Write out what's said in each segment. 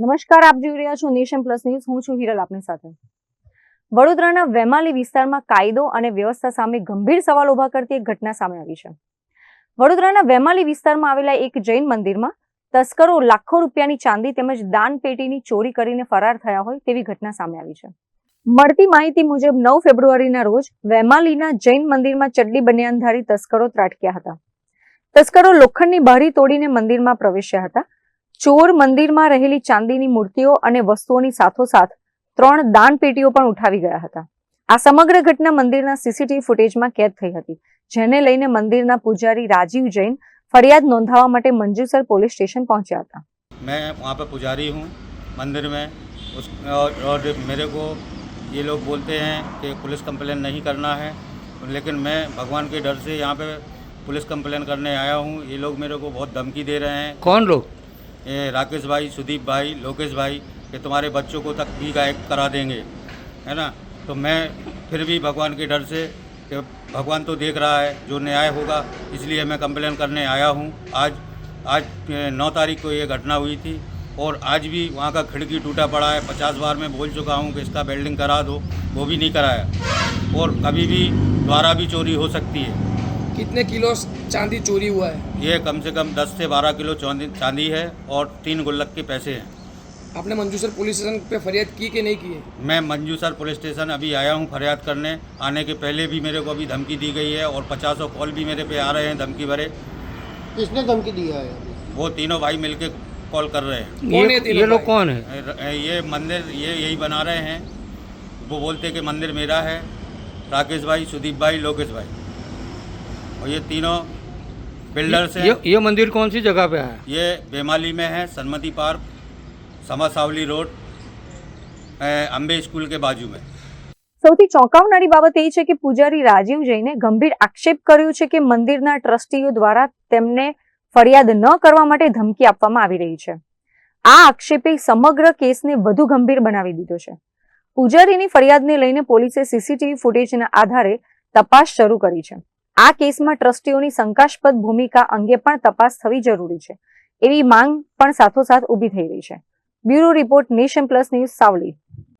નમસ્કાર, આપ જોઈ રહ્યા છો નેશન પ્લસ ન્યૂઝ. હું છું હિરલ આપની સાથે. વડોદરાના વેમાલી વિસ્તારમાં કાયદો અને વ્યવસ્થા સામે ગંભીર સવાલ ઉભા કરતી એક ઘટના સામે આવી છે. વડોદરાના વેમાલી વિસ્તારમાં આવેલા એક જૈન મંદિરમાં તસ્કરો લાખો રૂપિયાની ચાંદી તેમજ દાન પેટીની ચોરી કરીને ફરાર થયા હોય તેવી ઘટના સામે આવી છે. મળતી માહિતી મુજબ 9 ફેબ્રુઆરીના રોજ વેમાલીના જૈન મંદિરમાં ચડ્ડી બનિયાનધારી તસ્કરો ત્રાટક્યા હતા. તસ્કરો લોખંડની બારી તોડીને મંદિરમાં પ્રવેશ્યા હતા. ચોર મંદિરમાં રહેલી ચાંદીની મૂર્તિઓ અને વસ્તુઓની સાથોસાથ 3 દાન પેટીઓ પણ ઉઠાવી ગયા હતા. આ સમગ્ર ઘટના મંદિરના સીસીટીવી ફૂટેજમાં કેદ થઈ હતી, જેને લઈને મંદિરના પૂજારી રાજીવ જૈન फरियाद नोंधावा માટે मंजूसर पुलिस स्टेशन पहुंचा था. मैं वहाँ पर पुजारी हूँ मंदिर में और मेरे को ये लोग बोलते हैं कि पुलिस कंप्लेन नहीं करना है, लेकिन मैं भगवान के डर से यहाँ पे पुलिस कंप्लेन करने आया हूँ. ये लोग मेरे को बहुत धमकी दे रहे हैं. कौन लोग? ये राकेश भाई, सुदीप भाई, लोकेश भाई कि तुम्हारे बच्चों को तक भी गायब करा देंगे, है ना. तो मैं फिर भी भगवान के डर से कि भगवान तो देख रहा है, जो न्याय होगा, इसलिए मैं कंप्लेन करने आया हूँ. आज 9 तारीख को ये घटना हुई थी और आज भी वहाँ का खिड़की टूटा पड़ा है. 50 बार मैं बोल चुका हूँ कि इसका वेल्डिंग करा दो, वो भी नहीं कराया. और कभी भी दोबारा भी चोरी हो सकती है. कितने किलो चांदी चोरी हुआ है? ये कम से कम 10 से 12 किलो चांदी है और 3 गुल्लक के पैसे हैं. आपने मंजूसर पुलिस स्टेशन पे फरियाद की कि नहीं की है? मैं मंजूसर पुलिस स्टेशन अभी आया हूँ फरियाद करने. आने के पहले भी मेरे को अभी धमकी दी गई है और 50 कॉल भी मेरे पे आ रहे हैं धमकी भरे. किसने धमकी दिया है? वो तीनों भाई मिलके कॉल कर रहे हैं. कौन है ये लोग कौन है? ये मंदिर यही बना रहे हैं. वो बोलते कि मंदिर मेरा है. राकेश भाई, सुदीप भाई, लोकेश भाई, और ये तीनों बिल्डर्स हैं. ये मंदिर कौन सी जगह पे है? ये वेमाली में है, सन्मति पार्क, समा सावली रोड, अंबे स्कूल के बाजू में. સૌથી ચોંકાવનારી બાબત એ છે કે પૂજારી રાજીવ જૈને ગંભીર આક્ષેપ કર્યો છે કે મંદિરના ટ્રસ્ટીઓ દ્વારા તેમને ફરિયાદ ન કરવા માટે ધમકી આપવામાં આવી રહી છે. આ આક્ષેપે સમગ્ર કેસને વધુ ગંભીર બનાવી દીધો છે. પૂજારીની ફરિયાદને લઈને પોલીસે સીસીટીવી ફૂટેજના આધારે તપાસ શરૂ કરી છે. આ કેસમાં ટ્રસ્ટીઓની શંકાસ્પદ ભૂમિકા અંગે પણ તપાસ થવી જરૂરી છે, એવી માંગ પણ સાથોસાથ ઊભી થઈ રહી છે. Bureau report, Nation Plus News, Savli.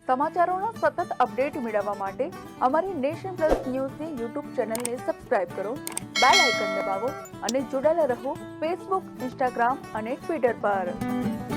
સમાચારોનો સતત અપડેટ મેળવવા માટે અમારી નેશન પ્લસ ન્યૂઝની યુટ્યુબ ચેનલને સબસ્ક્રાઇબ કરો, બેલ આઇકન દબાવો અને જોડાયેલા રહો ફેસબુક, ઇન્સ્ટાગ્રામ અને ટ્વિટર પર.